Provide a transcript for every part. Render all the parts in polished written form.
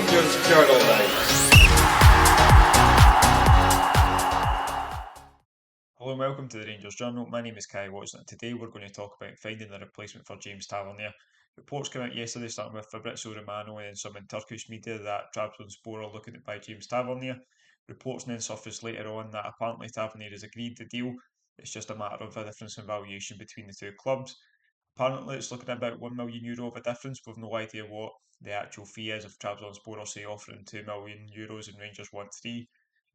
Dujon Sterling. Hello and welcome to the Rangers Journal. My name is Kai Watson and today we're going to talk about finding a replacement for James Tavernier. Reports came out yesterday starting with Fabrizio Romano and then some in Turkish media that Trabzonspor are looking to buy James Tavernier. Reports then surfaced later on that apparently Tavernier has agreed the deal. It's just a matter of a difference in valuation between the two clubs. Apparently it's looking at about €1 million of a difference. We've no idea what the actual fee is if Trabzonspor are say offering €2 million and Rangers want 3.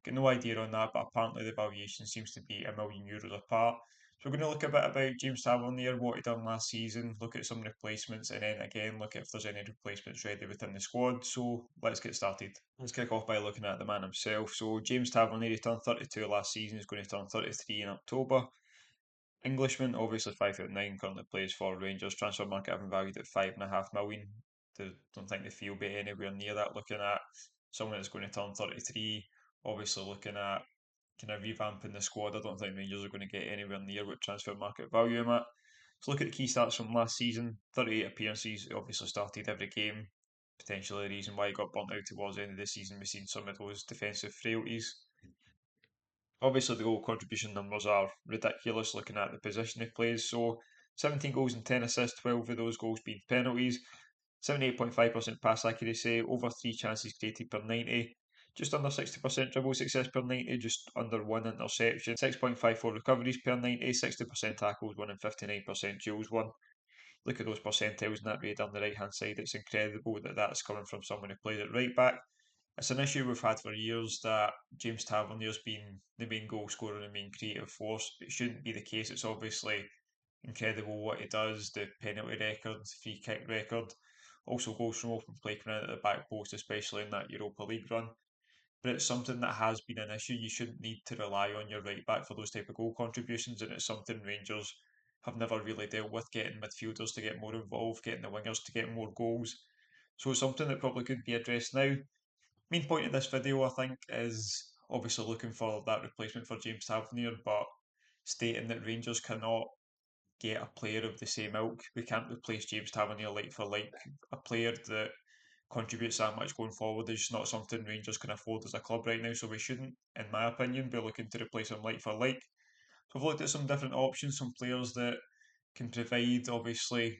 Got no idea on that, but apparently the valuation seems to be €1 million apart. So we're going to look a bit about James Tavernier, what he done last season, look at some replacements, and then again look at if there's any replacements ready within the squad. So let's get started. Let's kick off by looking at the man himself. So James Tavernier, he turned 32 last season, he's going to turn 33 in October. Englishman, obviously 5'9", currently plays for Rangers. Transfer market having valued at £5.5 million. Don't think the fee will be anywhere near that. Looking at someone that's going to turn 33, obviously looking at kind of revamping the squad. I don't think Rangers are going to get anywhere near what transfer market value him at. So look at the key stats from last season. 38 appearances, obviously started every game. Potentially the reason why he got burnt out towards the end of the season. We've seen some of those defensive frailties. Obviously, the goal contribution numbers are ridiculous looking at the position he plays. So, 17 goals and 10 assists, 12 of those goals being penalties, 78.5% pass accuracy, over 3 chances created per 90, just under 60% dribble success per 90, just under 1 interception, 6.54 recoveries per 90, 60% tackles won, and 59% duels won. Look at those percentiles in that radar on the right hand side. It's incredible that that's coming from someone who plays at right back. It's an issue we've had for years that James Tavernier's been the main goal scorer and the main creative force. It shouldn't be the case. It's obviously incredible what he does, the penalty record, free kick record, also goals from open play coming out of the back post, especially in that Europa League run. But it's something that has been an issue. You shouldn't need to rely on your right back for those type of goal contributions, and it's something Rangers have never really dealt with, getting midfielders to get more involved, getting the wingers to get more goals. So it's something that probably could be addressed now. Main point of this video, I think, is obviously looking for that replacement for James Tavernier, but stating that Rangers cannot get a player of the same ilk. We can't replace James Tavernier like for like. A player that contributes that much going forward is just not something Rangers can afford as a club right now, so we shouldn't, in my opinion, be looking to replace him like for like. So I've looked at some different options, some players that can provide, obviously,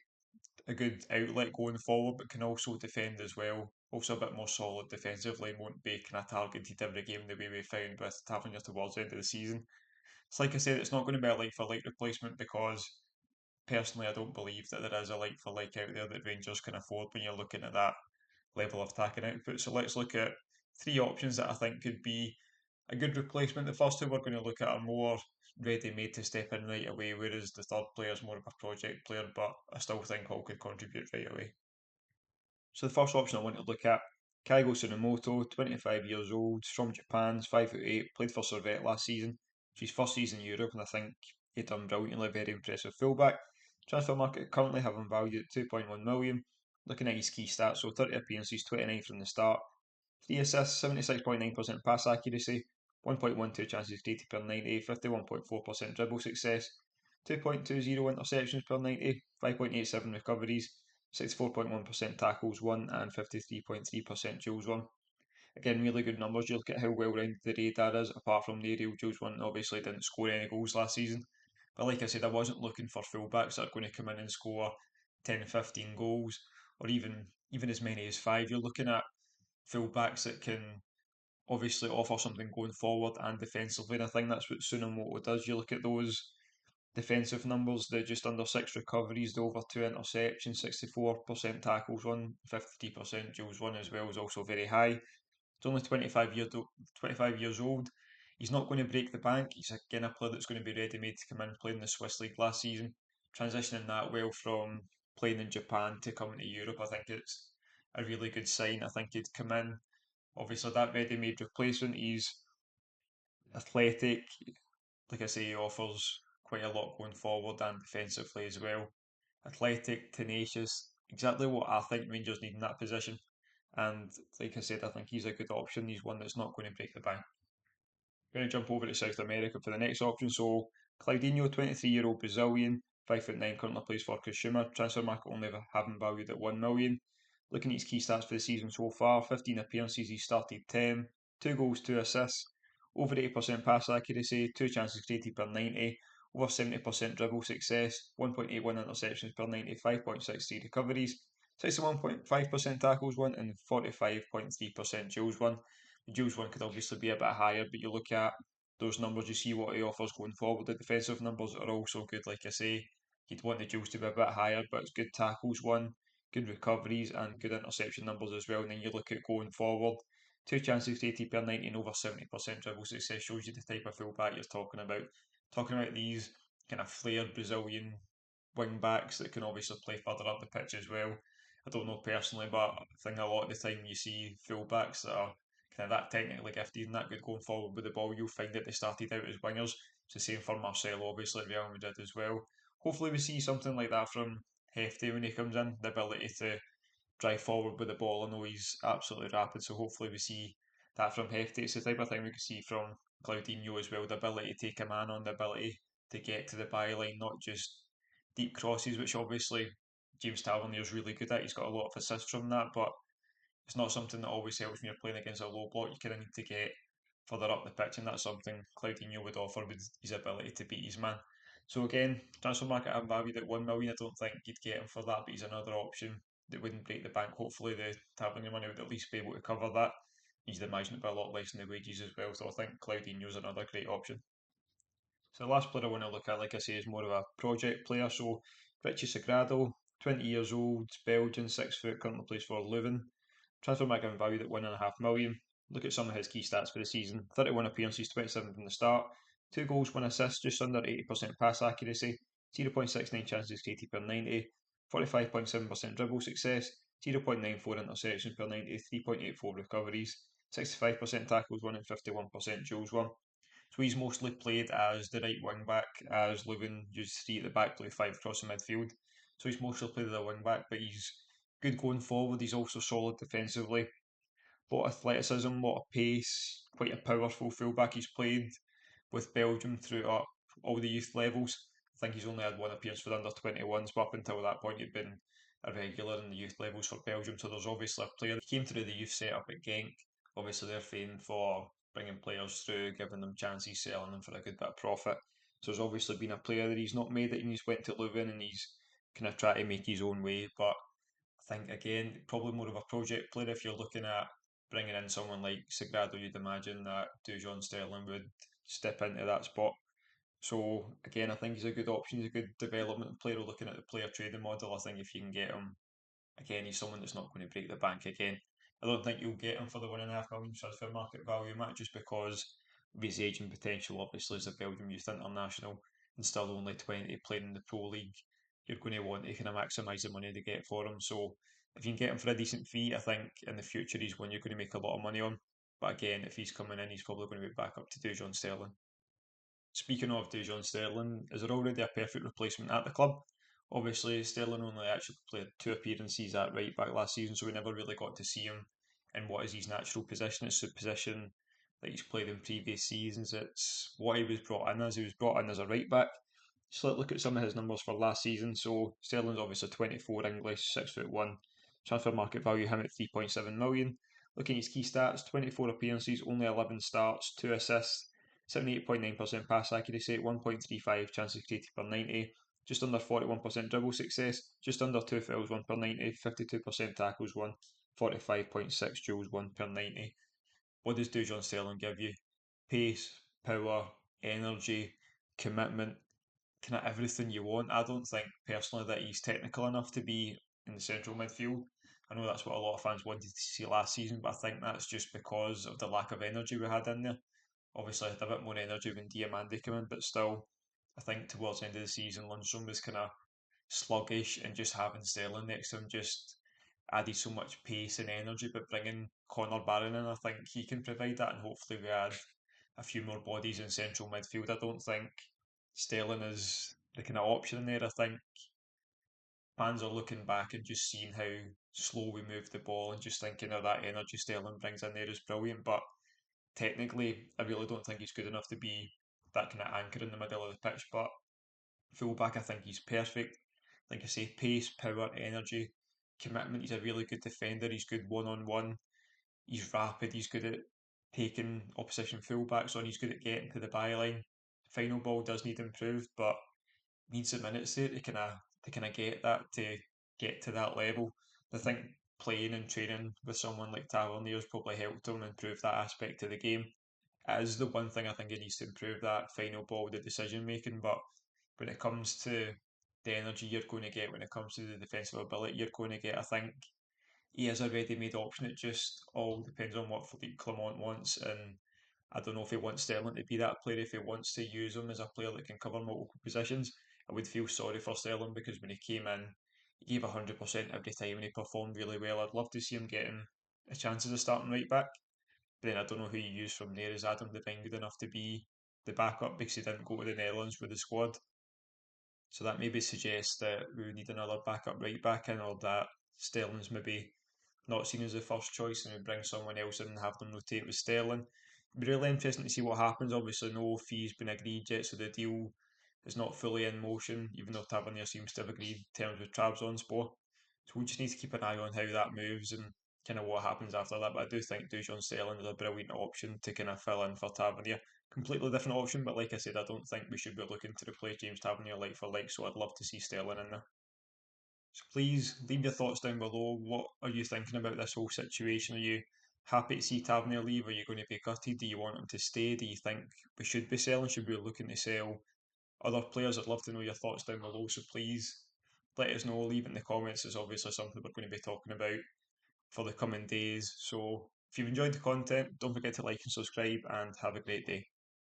a good outlet going forward, but can also defend as well. Also a bit more solid defensively, won't be kind of targeted every game the way we found with Tavernier towards the end of the season. It's like I said, it's not going to be a like for like replacement because personally I don't believe that there is a like for like out there that Rangers can afford when you're looking at that level of attacking output. So let's look at 3 options that I think could be a good replacement. The first two we're going to look at are more ready made to step in right away, whereas the third player is more of a project player, but I still think all could contribute right away. So the first option I want to look at, Kaigo Tsunemoto, 25 years old, from Japan, 5'8", played for Servette last season. It's his first season in Europe, and I think he done brilliantly, very impressive fullback. Transfer market currently having valued at 2.1 million. Looking at his key stats, so 30 appearances, 29 from the start, 3 assists, 76.9% pass accuracy, 1.12 chances created per 90, 51.4% dribble success, 2.20 interceptions per 90, 5.87 recoveries, 64.1% tackles won, and 53.3% duels won. Again, really good numbers. You look at how well rounded the radar is, apart from the aerial duels one, obviously didn't score any goals last season. But like I said, I wasn't looking for fullbacks that are going to come in and score 10, 15 goals, or even as many as 5. You're looking at fullbacks that can obviously offer something going forward and defensively. And I think that's what Tsunomoto does. You look at those defensive numbers, the just under 6 recoveries, the over 2 interceptions, 64% tackles won, 53% duels won as well is also very high. He's only 25 years old. He's not going to break the bank. He's again a player that's going to be ready made to come in playing the Swiss League last season, transitioning that well from playing in Japan to coming to Europe. I think it's a really good sign. I think he'd come in, obviously that ready made replacement. He's athletic, like I say, he offers quite a lot going forward and defensively as well. Athletic, tenacious, exactly what I think Rangers need in that position. And like I said, I think he's a good option. He's one that's not going to break the bank. Going to jump over to South America for the next option. So Claudinho, 23-year-old Brazilian, 5'9", currently plays for Kashima. Transfer market only having valued at 1 million. Looking at his key stats for the season so far, 15 appearances, he started 10, 2 goals, 2 assists, over 80% pass accuracy, 2 chances created per 90, over 70% dribble success, 1.81 interceptions per 90, 5.63 recoveries, 61.5% tackles won, and 45.3% duels won. The duels won could obviously be a bit higher, but you look at those numbers, you see what he offers going forward. The defensive numbers are also good, like I say. You'd want the duels to be a bit higher, but it's good tackles won, good recoveries, and good interception numbers as well. And then you look at going forward, 2 chances created per 90 and over 70% dribble success shows you the type of fullback you're talking about. Talking about these kind of flared Brazilian wing backs that can obviously play further up the pitch as well. I don't know personally, but I think a lot of the time you see fullbacks that are kind of that technically gifted and that good going forward with the ball, you'll find that they started out as wingers. It's the same for Marcelo, obviously, at Real Madrid as well. Hopefully, we see something like that from Hefty when he comes in, the ability to drive forward with the ball. I know he's absolutely rapid, so hopefully we see that from Hefty. It's the type of thing we could see from Claudinho as well, the ability to take a man on, the ability to get to the byline, not just deep crosses, which obviously James Tavernier is really good at. He's got a lot of assists from that, but it's not something that always helps when you're playing against a low block. You kind of need to get further up the pitch, and that's something Claudinho would offer with his ability to beat his man. So again, transfer market I'm valued at 1 million. I don't think you'd get him for that, but he's another option that wouldn't break the bank. Hopefully, the Tavernier money would at least be able to cover that. He's imagined by a lot less in the wages as well, so I think Claudinho's another great option. So the last player I want to look at, like I say, is more of a project player. So Richie Sagrado, 20 years old, Belgian, 6 foot, currently plays for Leuven. Transfer market valued at 1.5 million. Look at some of his key stats for the season: 31 appearances, 27 from the start, 2 goals, 1 assist, just under 80% pass accuracy, 0.69 chances created per 90, 45.7% dribble success, 0.94 interceptions per 90, 3.84 recoveries, 65% tackles won, and 51% duels won. So he's mostly played as the right wing back, as Leuven used 3 at the back, play 5 across the midfield. So he's mostly played as a wing back, but he's good going forward. He's also solid defensively. A lot of athleticism, a lot of pace, quite a powerful fullback. He's played with Belgium throughout all the youth levels. I think he's only had one appearance for the under 21s, but up until that point, he'd been a regular in the youth levels for Belgium. So there's obviously a player. He came through the youth setup at Genk. Obviously, they're famed for bringing players through, giving them chances, selling them for a good bit of profit. So there's obviously been a player that he's not made it, and he's went to Leuven and he's kind of tried to make his own way. But I think again, probably more of a project player if you're looking at bringing in someone like Sagrado. You'd imagine that Dujon Sterling would step into that spot. So again, I think he's a good option. He's a good development player. Looking at the player trading model, I think if you can get him, again, he's someone that's not going to break the bank again. I don't think you'll get him for the 1.5 million transfer market value, Matt, just because of his age and potential. Obviously, as a Belgium youth international and still only 20, playing in the Pro League, you're going to want to kind of maximise the money to get for him. So if you can get him for a decent fee, I think in the future he's one you're going to make a lot of money on. But again, if he's coming in, he's probably going to be back up to Dujon Sterling. Speaking of Dujon Sterling, is there already a perfect replacement at the club? Obviously, Sterling only actually played 2 appearances at right back last season, so we never really got to see him in what is his natural position. It's the position that he's played in previous seasons. It's what he was brought in as. He was brought in as a right back. So let's look at some of his numbers for last season. So Sterling's obviously 24 English, 6'1". Transfer market value him at 3.7 million. Looking at his key stats: 24 appearances, only 11 starts, 2 assists, 78.9% pass accuracy, 1.35 chances created per 90, just under 41% dribble success, just under 2 fouls won per 90, 52% tackles won, 45.6 duels won per 90. What does Dujon Sterling give you? Pace, power, energy, commitment, kind of everything you want. I don't think personally that he's technical enough to be in the central midfield. I know that's what a lot of fans wanted to see last season, but I think that's just because of the lack of energy we had in there. Obviously, I had a bit more energy when Diamande came in, but still, I think towards the end of the season, Lundstrom was kind of sluggish, and just having Sterling next to him just added so much pace and energy. But bringing Connor Barron in, I think he can provide that, and hopefully we add a few more bodies in central midfield. I don't think Sterling is the kind of option in there. I think fans are looking back and just seeing how slow we move the ball and just thinking, oh, that energy Sterling brings in there is brilliant. But technically, I really don't think he's good enough to be that kind of anchor in the middle of the pitch. But fullback, I think he's perfect. Like I say, pace, power, energy, commitment. He's a really good defender. He's good one on one. He's rapid. He's good at taking opposition fullbacks on. He's good at getting to the byline. Final ball does need improved, but needs the minutes there to kind of get that to get to that level. I think playing and training with someone like Tavernier has probably helped him improve that aspect of the game. It is the one thing I think he needs to improve, that final ball, the decision making. But when it comes to the energy you're going to get, when it comes to the defensive ability you're going to get, I think he is a ready-made option. It just all depends on what Philippe Clement wants, and I don't know if he wants Sterling to be that player. If he wants to use him as a player that can cover multiple positions, I would feel sorry for Sterling because when he came in, he gave 100% every time and he performed really well. I'd love to see him getting a chance as a starting right back, but then I don't know who you use from there. Is Adam Devine good enough to be the backup because he didn't go to the Netherlands with the squad? So that maybe suggests that we would need another backup right back in, or that Sterling's maybe not seen as the first choice and we bring someone else in and have them rotate with Sterling. It'd be really interesting to see what happens. Obviously, no fees been agreed yet, so the deal is not fully in motion, even though Tavernier seems to have agreed terms with Trabzonspor. So we just need to keep an eye on how that moves and kind of what happens after that. But I do think Dujon Sterling is a brilliant option to kind of fill in for Tavernier. Completely different option, but like I said, I don't think we should be looking to replace James Tavernier like for like, so I'd love to see Sterling in there. So please leave your thoughts down below. What are you thinking about this whole situation? Are you happy to see Tavernier leave? Are you going to be gutted? Do you want him to stay? Do you think we should be selling? Should we be looking to sell other players? I'd love to know your thoughts down below. So please let us know. Leave it in the comments. It's obviously something we're going to be talking about for the coming days. So if you've enjoyed the content, don't forget to like and subscribe and have a great day.